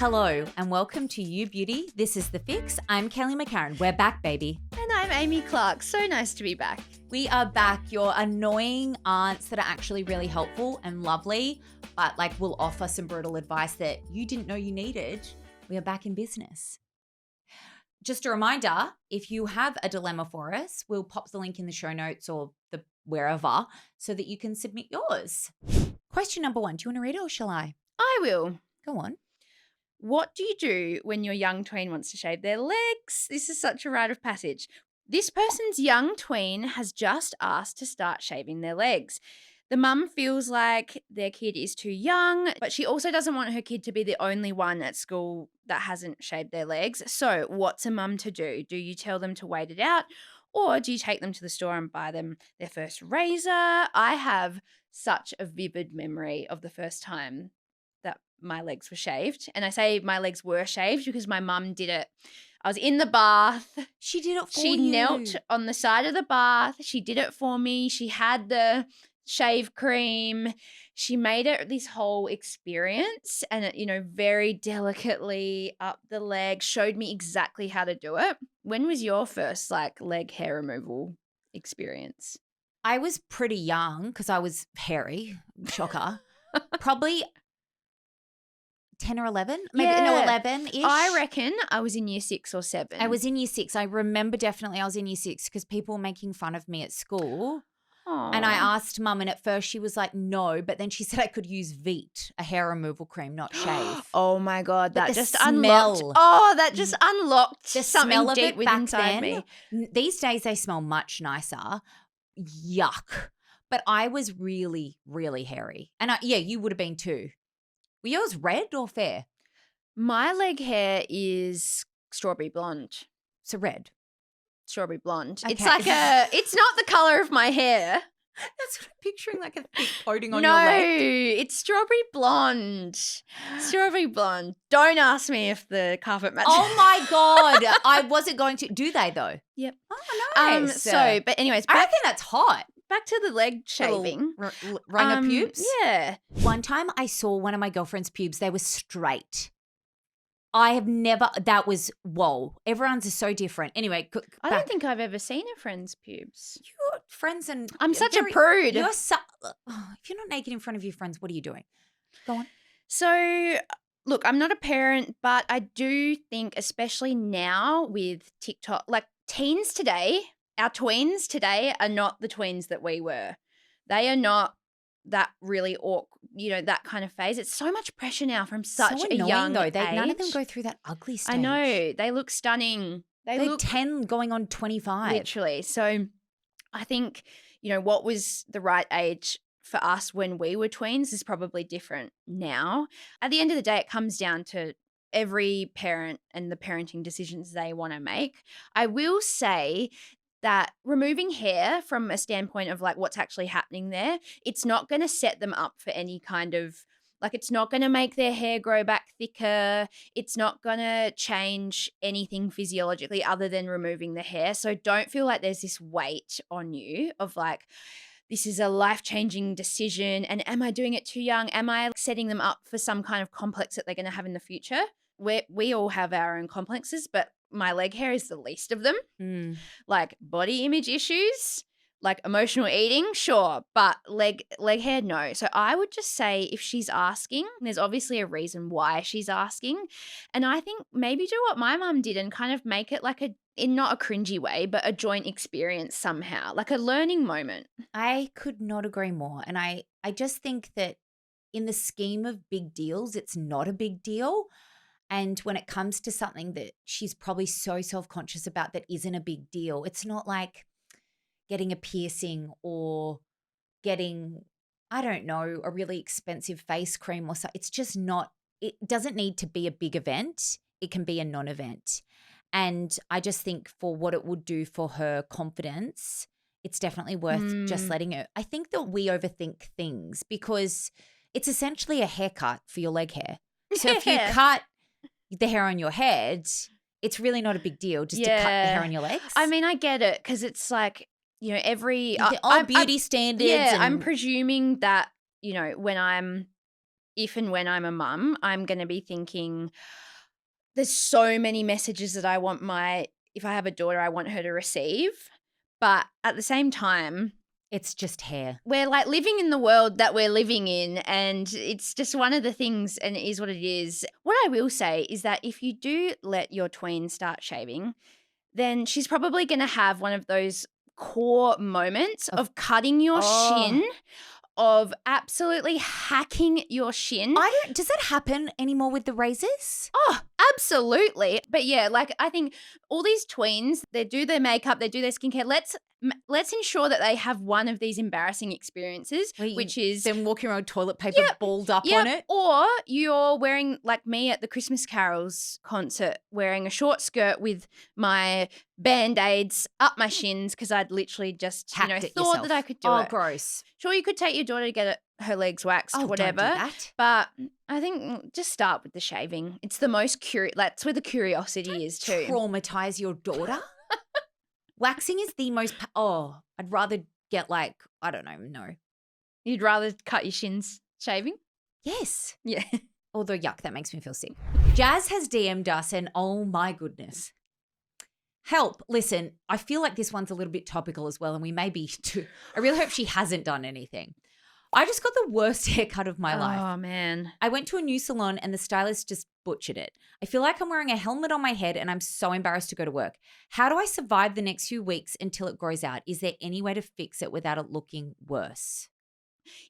Hello and welcome to You Beauty. This is The Fix. I'm Kelly McCarren. We're back, baby. And I'm Amy Clark. So nice to be back. We are back. Your annoying aunts that are actually really helpful and lovely, but will offer some brutal advice that you didn't know you needed. We are back in business. Just a reminder, if you have a dilemma for us, we'll pop the link in the show notes or the wherever so that you can submit yours. Question number 1. Do you want to read it or shall I? I will. Go on. What do you do when your young tween wants to shave their legs? This is such a rite of passage. This person's young tween has just asked to start shaving their legs. The mum feels like their kid is too young, but she also doesn't want her kid to be the only one at school that hasn't shaved their legs. So what's a mum to do? Do you tell them to wait it out, or do you take them to the store and buy them their first razor? I have such a vivid memory of the first time that my legs were shaved. And I say my legs were shaved because my mum did it. I was in the bath. She did it for you. She knelt on the side of the bath. She did it for me. She had the shave cream. She made it this whole experience and it, very delicately up the leg, showed me exactly how to do it. When was your first leg hair removal experience? I was pretty young because I was hairy. Shocker. Probably 10 or 11, maybe 11-ish. I reckon I was in year 6 or 7. I was in year 6. I remember definitely I was in year 6 because people were making fun of me at school. Aww. And I asked mum and at first she was like, no, but then she said I could use Veet, a hair removal cream, not shave. Oh my God, that just smell, unlocked. Oh, that just unlocked the something smell of deep it within back then. me. These days they smell much nicer. Yuck. But I was really, really hairy. And you would have been too. Were yours red or fair? My leg hair is strawberry blonde. So red. Strawberry blonde. Okay. It's not the color of my hair. That's what I'm picturing, like a thick coating on no, your leg. It's strawberry blonde. Strawberry blonde. Don't ask me if the carpet matches. Oh my God. I wasn't going to. Do they though? Yep. Oh, nice. But anyways, I reckon that's hot. Back to the leg shaving. Ring of pubes? Yeah. One time I saw one of my girlfriend's pubes. They were straight. I have never, that was, whoa. Everyone's is so different. Anyway. I don't think I've ever seen a friend's pubes. You're friends and. I'm such a prude. If you're not naked in front of your friends, what are you doing? Go on. So, look, I'm not a parent, but I do think, especially now with TikTok, teens today, our tweens today are not the tweens that we were. They are not that really that kind of phase. It's so much pressure now from such so a young age. None of them go through that ugly stage. I know. They look stunning. They're look 10 going on 25. Literally. So I think, what was the right age for us when we were tweens is probably different now. At the end of the day, it comes down to every parent and the parenting decisions they want to make. I will say that removing hair from a standpoint of what's actually happening there, it's not going to set them up for any kind of, it's not going to make their hair grow back thicker. It's not going to change anything physiologically other than removing the hair. So don't feel like there's this weight on you of this is a life-changing decision. And am I doing it too young? Am I setting them up for some kind of complex that they're going to have in the future? We all have our own complexes, but my leg hair is the least of them. Body image issues, emotional eating, sure, but leg hair, no. So I would just say if she's asking, there's obviously a reason why she's asking. And I think maybe do what my mum did and kind of make it in not a cringy way, but a joint experience somehow, a learning moment. I could not agree more. And I just think that in the scheme of big deals, it's not a big deal. And when it comes to something that she's probably so self-conscious about that isn't a big deal, it's not like getting a piercing or getting, I don't know, a really expensive face cream or something. It's just not, it doesn't need to be a big event. It can be a non-event. And I just think for what it would do for her confidence, it's definitely worth just letting her. I think that we overthink things because it's essentially a haircut for your leg hair. So if you cut the hair on your head, it's really not a big deal just to cut the hair on your legs. I mean, I get it because it's every all beauty standards. Yeah, I'm presuming that when I'm if and when I'm a mum, I'm going to be thinking there's so many messages that I want if I have a daughter, I want her to receive. But at the same time, it's just hair. We're like living in the world that we're living in, and it's just one of the things, and it is what it is. What I will say is that if you do let your tween start shaving, then she's probably going to have one of those core moments of cutting your shin, of absolutely hacking your shin. Does that happen anymore with the razors? Oh, absolutely. But yeah, like I think all these tweens, they do their makeup, they do their skincare. Let's ensure that they have one of these embarrassing experiences, which is them walking around with toilet paper balled up on it. Or you're wearing, like me at the Christmas Carols concert, wearing a short skirt with my Band-Aids up my shins because I'd literally just thought yourself. that I could do it. Oh, gross. Sure, you could take your daughter to get her legs waxed, whatever. Don't do that. But I think just start with the shaving. It's the most that's where the curiosity is too. Traumatize your daughter. Waxing is the most. I'd rather get I don't know. No. You'd rather cut your shins shaving? Yes. Yeah. Although, yuck, that makes me feel sick. Jazz has DM'd us and oh my goodness. Help. Listen, I feel like this one's a little bit topical as well and we may be too. I really hope she hasn't done anything. I just got the worst haircut of my life. Oh, man. I went to a new salon and the stylist just butchered it. I feel like I'm wearing a helmet on my head and I'm so embarrassed to go to work. How do I survive the next few weeks until it grows out? Is there any way to fix it without it looking worse?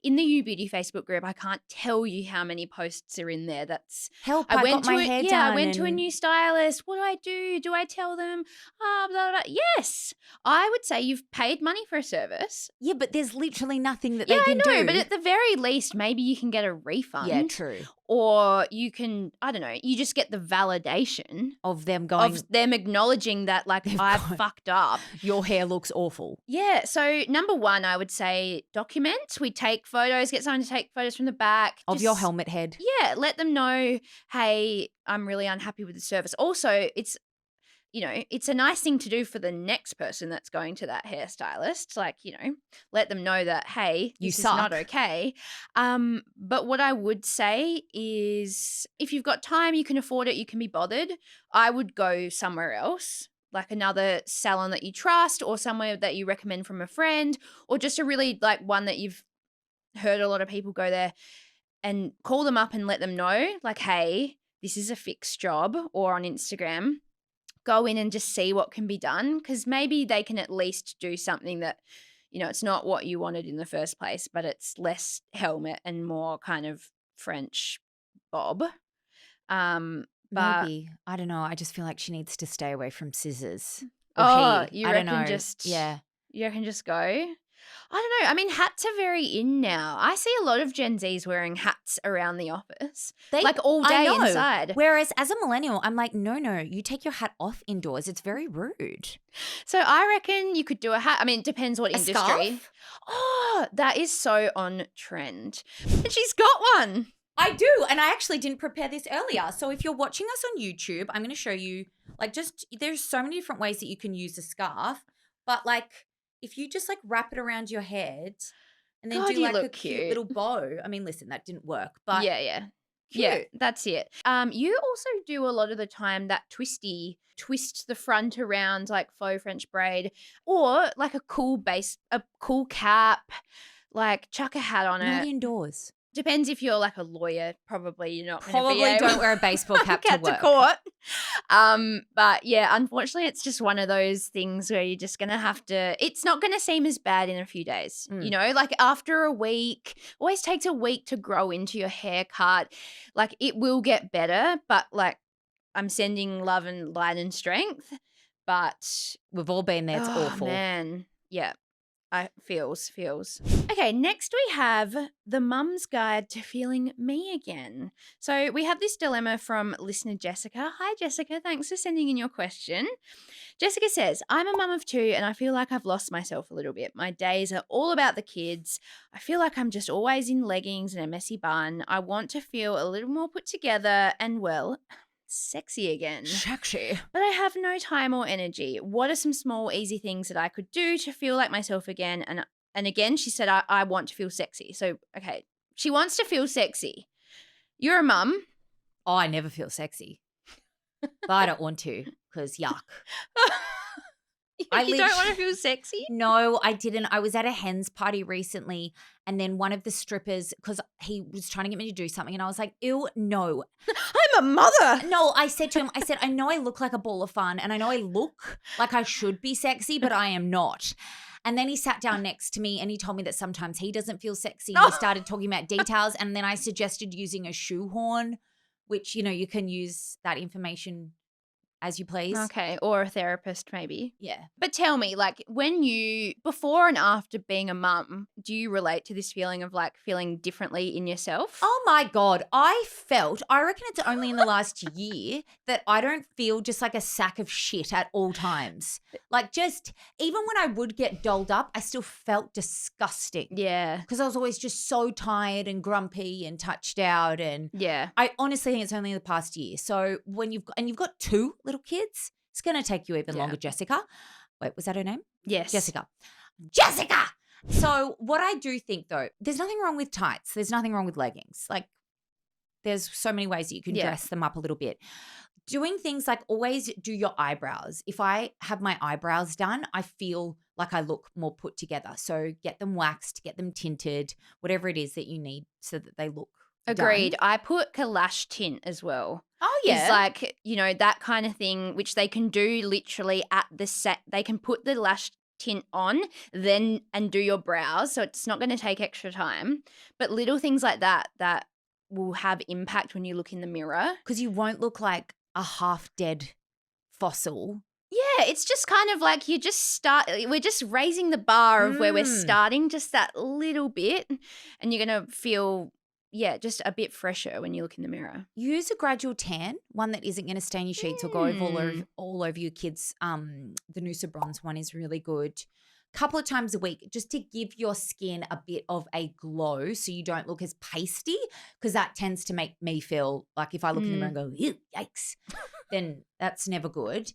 In the You Beauty Facebook group, I can't tell you how many posts are in there. That's help. I got my hair done. I went to a new stylist. What do? Do I tell them? Blah, blah, blah. Yes, I would say you've paid money for a service. Yeah, but there's literally nothing that they can do. Yeah, I know, but at the very least, maybe you can get a refund. Yeah, true. Or you can, I don't know, you just get the validation of them acknowledging that I've fucked up. Your hair looks awful. Yeah. So number one, I would say document. We take photos, get someone to take photos from the back. Of your helmet head. Yeah. Let them know, hey, I'm really unhappy with the service. Also, it's a nice thing to do for the next person that's going to that hairstylist. Let them know that, hey, this is not okay. But what I would say is if you've got time, you can afford it, you can be bothered, I would go somewhere else, like another salon that you trust or somewhere that you recommend from a friend or just a really one that you've heard a lot of people go there, and call them up and let them know, hey, this is a fixed job, or on Instagram, go in and just see what can be done because maybe they can at least do something that, it's not what you wanted in the first place, but it's less helmet and more kind of French bob. Maybe. I don't know. I just feel like she needs to stay away from scissors. You reckon don't know. You reckon just go? I don't know. I mean, hats are very in now. I see a lot of Gen Zs wearing hats around the office, all day inside. Whereas as a millennial, I'm like, no, you take your hat off indoors. It's very rude. So I reckon you could do a hat. I mean, it depends what industry. Scarf? Oh, that is so on trend. And she's got one. I do. And I actually didn't prepare this earlier. So if you're watching us on YouTube, I'm going to show you, there's so many different ways that you can use a scarf. But if you just wrap it around your head and then do a cute little bow. I mean, listen, that didn't work, but yeah. Cute. Yeah, that's it. You also do a lot of the time that twist the front around faux French braid, or a cool cool cap, chuck a hat on not it. indoors. Depends if you're a lawyer. Probably you're not. Probably don't wear a baseball cap to work. To court. But yeah, unfortunately, it's just one of those things where you're just gonna have to. It's not gonna seem as bad in a few days. After a week, always takes a week to grow into your haircut. It will get better, but I'm sending love and light and strength. But we've all been there. It's awful, man. Yeah. Feels. Okay, next we have the Mum's Guide to Feeling Me Again. So we have this dilemma from listener Jessica. Hi, Jessica. Thanks for sending in your question. Jessica says, I'm a mum of 2 and I feel like I've lost myself a little bit. My days are all about the kids. I feel like I'm just always in leggings and a messy bun. I want to feel a little more put together and, sexy again. Sexy. But I have no time or energy. What are some small, easy things that I could do to feel like myself again? And again, she said, I want to feel sexy. So, okay, she wants to feel sexy. You're a mum. Oh, I never feel sexy. But I don't want to because yuck. You don't want to feel sexy? No, I didn't. I was at a hen's party recently and then one of the strippers, because he was trying to get me to do something and I was like, ew, no. I'm a mother. No, I said to him, I know I look like a ball of fun and I know I look like I should be sexy, but I am not. And then he sat down next to me and he told me that sometimes he doesn't feel sexy. And we started talking about details and then I suggested using a shoehorn, which, you can use that information as you please. Okay, or a therapist maybe. Yeah. But tell me, like, when you, before and after being a mum, do you relate to this feeling of like feeling differently in yourself? Oh my God. I reckon it's only in the last year that I don't feel just like a sack of shit at all times. Like just, even when I would get dolled up, I still felt disgusting. Yeah. Because I was always just so tired and grumpy and touched out. And yeah. I honestly think it's only the past year. So when you've got two little kids, it's going to take you even longer, Jessica. Wait, was that her name? Yes. Jessica. So what I do think though, there's nothing wrong with tights. There's nothing wrong with leggings. Like there's so many ways that you can dress them up a little bit. Doing things like always do your eyebrows. If I have my eyebrows done, I feel like I look more put together. So get them waxed, get them tinted, whatever it is that you need so that they look Agreed. done. I put lash tint as well. Oh, yeah. It's like, that kind of thing, which they can do literally at the set. They can put the lash tint on then and do your brows. So it's not going to take extra time. But little things like that will have impact when you look in the mirror. Because you won't look like a half-dead fossil. Yeah, it's just kind of like we're just raising the bar of where we're starting just that little bit and you're going to feel just a bit fresher when you look in the mirror. Use a gradual tan, one that isn't going to stain your sheets or go all over your kids. The Noosa Bronze one is really good. Couple of times a week just to give your skin a bit of a glow so you don't look as pasty, because that tends to make me feel like if I look in the mirror and go, ew, yikes, then that's never good.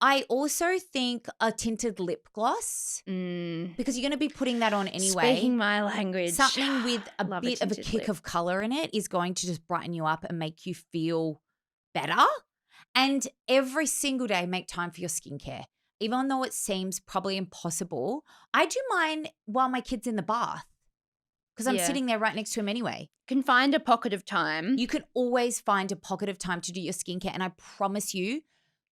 I also think a tinted lip gloss because you're going to be putting that on anyway. Speaking my language. Something with a bit of a kick of colour in it is going to just brighten you up and make you feel better. And every single day make time for your skincare. Even though it seems probably impossible, I do mine while my kid's in the bath because I'm sitting there right next to him anyway. Can find a pocket of time. You can always find a pocket of time to do your skincare and I promise you,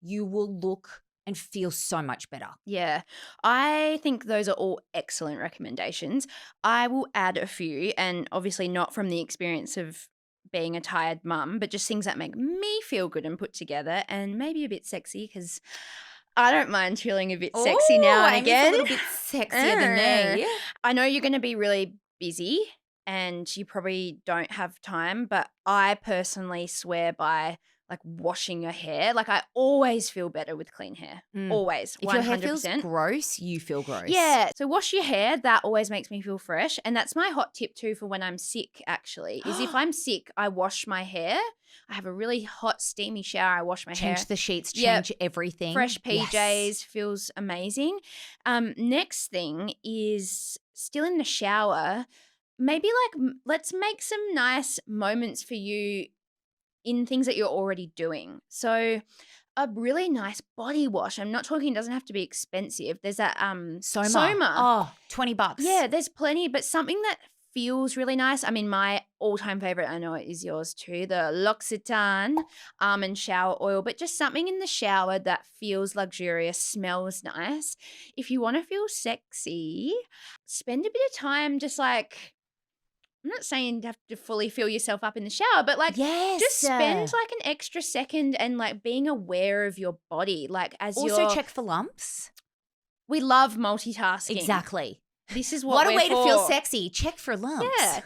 you will look and feel so much better. Yeah. I think those are all excellent recommendations. I will add a few, and obviously not from the experience of being a tired mum, but just things that make me feel good and put together and maybe a bit sexy because I don't mind feeling a bit sexy now and again. A little bit sexier than me. I know you're going to be really busy and you probably don't have time, but I personally swear by like washing your hair. Like I always feel better with clean hair. Always. 100%. If your hair feels gross, you feel gross. Yeah. So wash your hair. That always makes me feel fresh. And that's my hot tip too for when I'm sick actually, is if I'm sick, I wash my hair. I have a really hot steamy shower. I wash my hair. Change the sheets, change everything. Fresh PJs, feels amazing. Next thing is still in the shower. Maybe like let's make some nice moments for you in things that you're already doing. So a really nice body wash. I'm not talking, it doesn't have to be expensive. There's that Soma. Oh, $20. Yeah, there's plenty, but something that feels really nice. I mean, my all-time favorite, I know it is yours too, the L'Occitane almond shower oil, but just something in the shower that feels luxurious, smells nice. If you want to feel sexy, spend a bit of time just like, I'm not saying you have to fully fill yourself up in the shower, but like just spend like an extra second and like being aware of your body. Like as also check for lumps. We love multitasking. Exactly. This is what a way to feel sexy. Check for lumps. Yeah.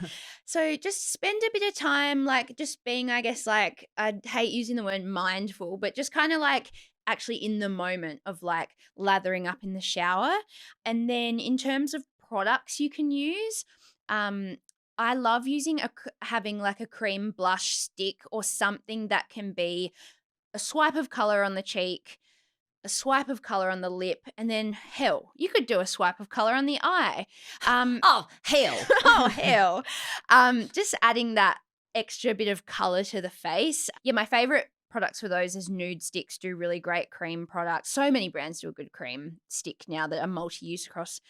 So just spend a bit of time like just being, I guess, like I hate using the word mindful, but just kind of like actually in the moment of like lathering up in the shower. And then in terms of products you can use, I love having like a cream blush stick or something that can be a swipe of color on the cheek, a swipe of color on the lip, and then hell, you could do a swipe of color on the eye. Oh, hell. Oh, hell. Just adding that extra bit of color to the face. Yeah, my favorite products for those is Nude Sticks do really great cream products. So many brands do a good cream stick now that are multi-use across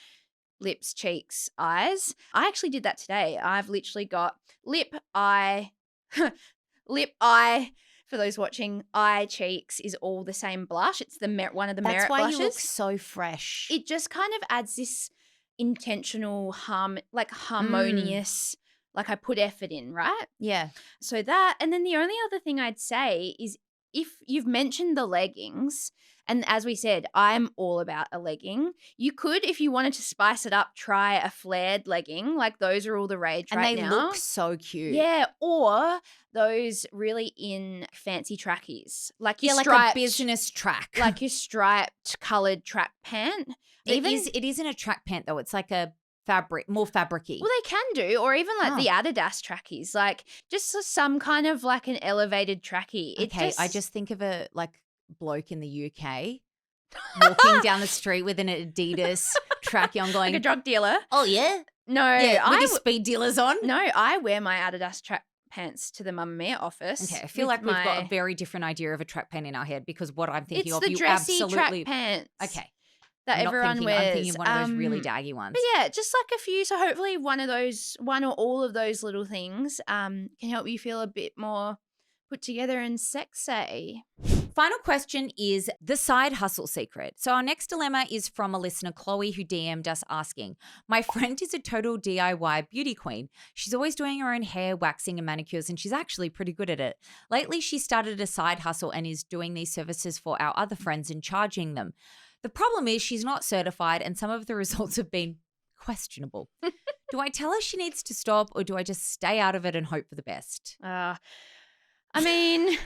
lips, cheeks, eyes. I actually did that today. I've literally got lip, eye, lip, eye. For those watching, eye, cheeks is all the same blush. It's one of the Merit blushes. That's why you look so fresh. It just kind of adds this intentional harmonious, like I put effort in, right? Yeah. So that, and then the only other thing I'd say is if you've mentioned the leggings, and as we said, I'm all about a legging. You could, if you wanted to spice it up, try a flared legging. Like those are all the rage right now. And they look so cute. Yeah, or those really in fancy trackies. Like your like a business track. Like your striped coloured track pant. It isn't a track pant though. It's like a more fabric-y. Well, they can do, or even like the Adidas trackies, like just some kind of like an elevated trackie. I just think of a like bloke in the UK walking down the street with an Adidas trackie on going. Like a drug dealer. Oh, yeah? No. Yeah, with his speed dealers on? No, I wear my Adidas track pants to the Mamamia office. Okay, I feel like we've got a very different idea of a track pant in our head because what I'm thinking of, you absolutely. It's the dressy track pants. Okay. That everyone wears. I'm thinking of one of those really daggy ones. But yeah, just like a few. So hopefully one or all of those little things can help you feel a bit more put together and sexy. Final question is the side hustle secret. So our next dilemma is from a listener, Chloe, who DM'd us asking, my friend is a total DIY beauty queen. She's always doing her own hair, waxing and manicures, and she's actually pretty good at it. Lately, she started a side hustle and is doing these services for our other friends and charging them. The problem is she's not certified and some of the results have been questionable. Do I tell her she needs to stop or do I just stay out of it and hope for the best? I mean, in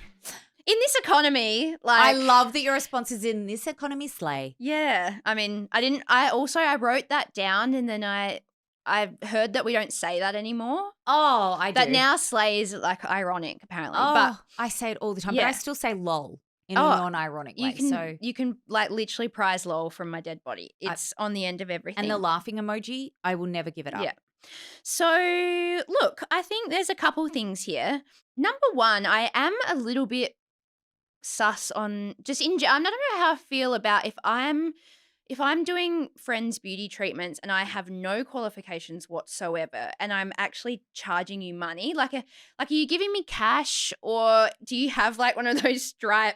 this economy, like I love that your response is in this economy slay. Yeah. I mean, I wrote that down and then I heard that we don't say that anymore. Oh, I do. That now slay is like ironic apparently. Oh, but I say it all the time, but I still say lol. In a non-ironic way. You can like literally prize lol from my dead body. It's on the end of everything. And the laughing emoji, I will never give it up. Yeah. So look, I think there's a couple things here. Number one, I am a little bit sus on I don't know how I feel about if I'm doing friends' beauty treatments and I have no qualifications whatsoever and I'm actually charging you money, like are you giving me cash or do you have like one of those Stripe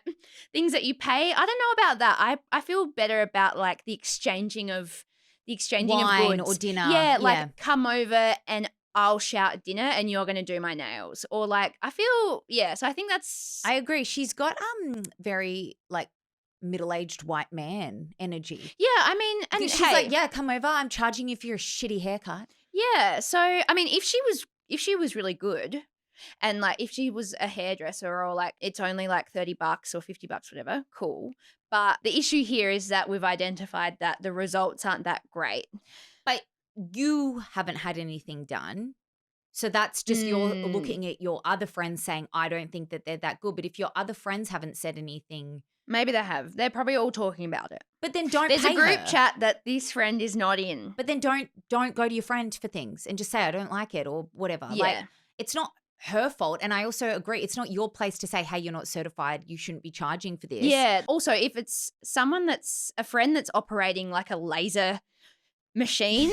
things that you pay? I don't know about that. I feel better about like the exchanging of wine goods. Or dinner. Yeah, come over and I'll shout at dinner and you're going to do my nails. Or like I feel, so I think that's. I agree. She's got very like middle-aged white man energy. Yeah, I mean, and she's like, yeah, come over. I'm charging you for your shitty haircut. Yeah, so I mean, if she was really good, and like if she was a hairdresser or like it's only like $30 or $50, whatever, cool. But the issue here is that we've identified that the results aren't that great. But you haven't had anything done. So that's just you're looking at your other friends saying, I don't think that they're that good. But if your other friends haven't said anything. Maybe they have. They're probably all talking about it. But then don't There's pay a group her. chat that this friend is not in. But then don't go to your friend for things and just say, I don't like it or whatever. Yeah. Like it's not her fault. And I also agree, it's not your place to say, hey, you're not certified. You shouldn't be charging for this. Yeah. Also, if it's someone that's a friend that's operating like a laser machine.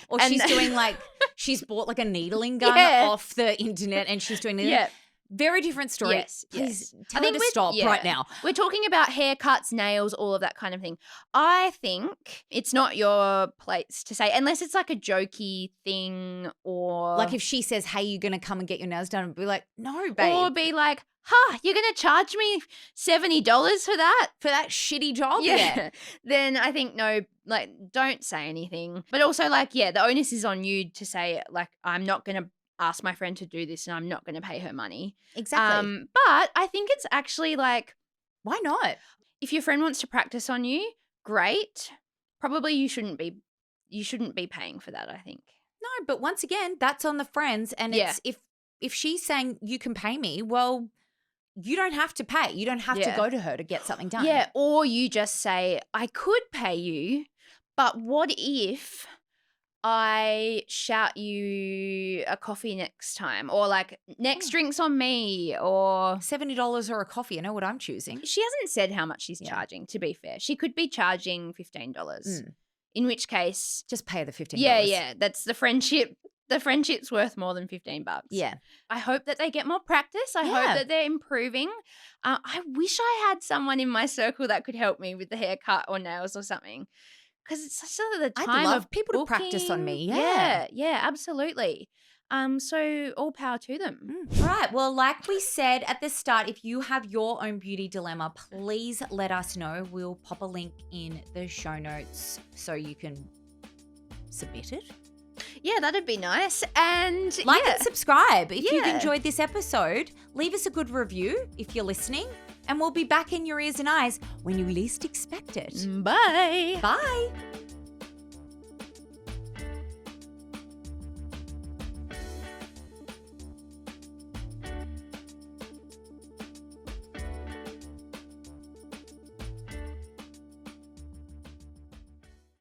Or she's doing like, she's bought like a needling gun off the internet and she's doing it. Very different story. Yes. Please tell her to stop right now. We're talking about haircuts, nails, all of that kind of thing. I think it's not your place to say, unless it's like a jokey thing or. Like if she says, hey, you're going to come and get your nails done, and be like, no, babe. Or be like, you're going to charge me $70 for that? For that shitty job? Yeah. Then I think no, like don't say anything. But also like, the onus is on you to say like, I'm not going to ask my friend to do this and I'm not going to pay her money. Exactly. But I think it's actually like. Why not? If your friend wants to practice on you, great. Probably you shouldn't be paying for that, I think. No, but once again, that's on the friends. And it's if she's saying you can pay me, well, you don't have to pay. You don't have to go to her to get something done. Yeah, or you just say, I could pay you, but what if I shout you a coffee next time, or like next drinks on me, or $70 or a coffee. I know what I'm choosing. she hasn't said how much she's charging, to be fair. She could be charging $15. In which case, just pay the $15. Yeah, that's the friendship. The friendship's worth more than $15. Yeah. I hope that they get more practice. I hope that they're improving. I wish I had someone in my circle that could help me with the haircut or nails or something. Because it's such the time I'd love of people to practice on me. Yeah, absolutely. So all power to them. All right. Well, like we said at the start, if you have your own beauty dilemma, please let us know. We'll pop a link in the show notes so you can submit it. Yeah, that'd be nice. And like and subscribe if you've enjoyed this episode. Leave us a good review if you're listening. And we'll be back in your ears and eyes when you least expect it. Bye. Bye.